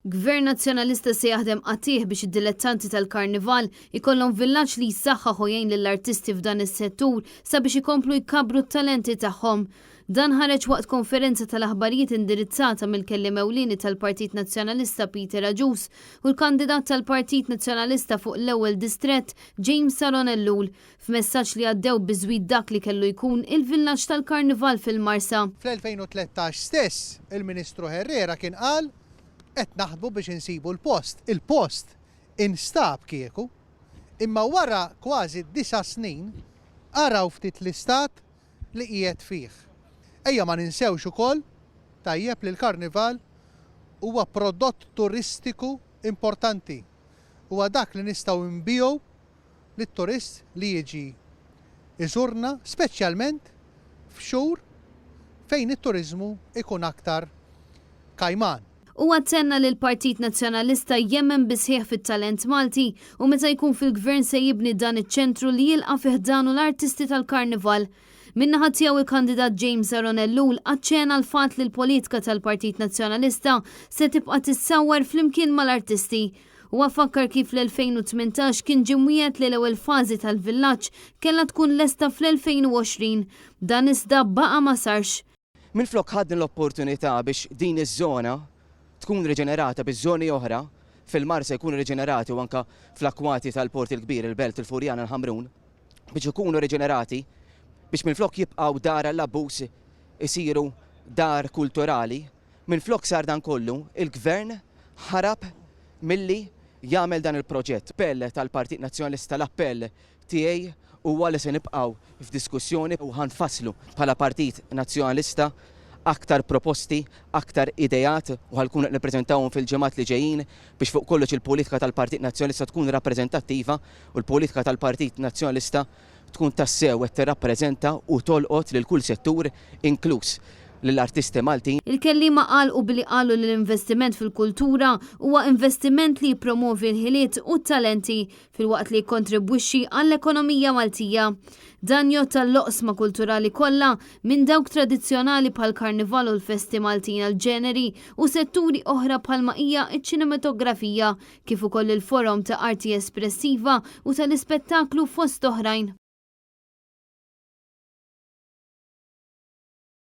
Gvern nazzjonalista se jaħdem qatih biex id-dilettanti tal-karnival ikollhom villaġġ li jsaħħaħ u jgħin lill-artisti f'dan is-settur sabiex ikomplu jkabbru t-talenti tagħhom. Dan ħareġ waqt konferenza tal-aħbarijiet indirizzata mill-kelliem ewlieni tal-Partit Nazzjonalista Peter Aġus u l-kandidat tal-Partit Nazzjonalista fuq l-ewwel distrett James Ellul f'messaġġ li għaddew biżwid dak li kellu jkun il-villaġġ tal-karnival fil-Marsa. Fl-2013 stess il-Ministru Herrera kien qal qed naħdmu biex insibu l-post. Il-post instab kieku, imma wara kważi 9 snin araw ftit l-istat li qiegħed fih. Ejja ma ninsewx ukoll tajjeb li l-karnival huwa prodott turistiku importanti. Huwa dak li nistgħu nbiju lit-turist li jiġi iżurna speċjalment f'xhur fejn it-turiżmu ikun aktar kajman. U għattenna li l-Partit Nazzjonalista jemmen bisħieħ fit-talent Malti u meta jkun fil-gvern se jibni dan iċ-ċentru li jilqa' fih danu l-artisti tal-karnival. Minnaħa tiegħu il-kandidat James Ellul aċċena l-fatt li l-politika tal-Partit Nazzjonalista se tibqa' tissawwer flimkien mal-artisti. U għafakkar kif l-2018 kien ġimwiet li l-ewwel fażi tal-villaġġ kellha tkun lesta fl-2020. Dan iżda baqa' ma sarx. Minflok ħadni l-opportunità biex din iż-żona tkun riġenerata biż-żoni oħra fil-Marsa jkunu riġenerati u anke fl-akwati tal-Port il-Kbir, il-Belt il-Furjan il-Ħamrun biex ikunu riġenerati biex minflok jibqgħu dar l-abbuż isiru dar kulturali. Minflok sar dan kollu, il-gvern ħarab milli jagħmel dan il-proġett. Appell tal-Partit Nazzjonalista, l-appell tiegħi huwa li se nibqgħu f'diskussjoni u ħanfasslu bħala Partit Nazzjonalista aktar proposti, aktar idejat u ħalkun nippreżentawhom fil-ġimgħat li ġejjin biex fuq kollox il-politika tal-Partit Nazzjonalista tkun rappreżentattiva u l-politika tal-Partit Nazzjonalista tkun tassew qed tirrappreżenta u tolqot lil kull settur inkluż lill-artisti Maltin. Il-kellima qalqu billi qalu li l-investiment fil-kultura huwa investiment li jippromovi l-ħiliet u t-talenti filwaqt li jikkontribwixxi għall-ekonomija Maltija. Dan jotta l-oqsma kulturali kollha minn dawk tradizzjonali bħal karnival u l-festi Maltin għal-ġeneri u setturi oħra bħalma hija ċ-ċinematografija kif ukoll il-forum ta' arti espressiva u tal-ispettaklu fost oħrajn.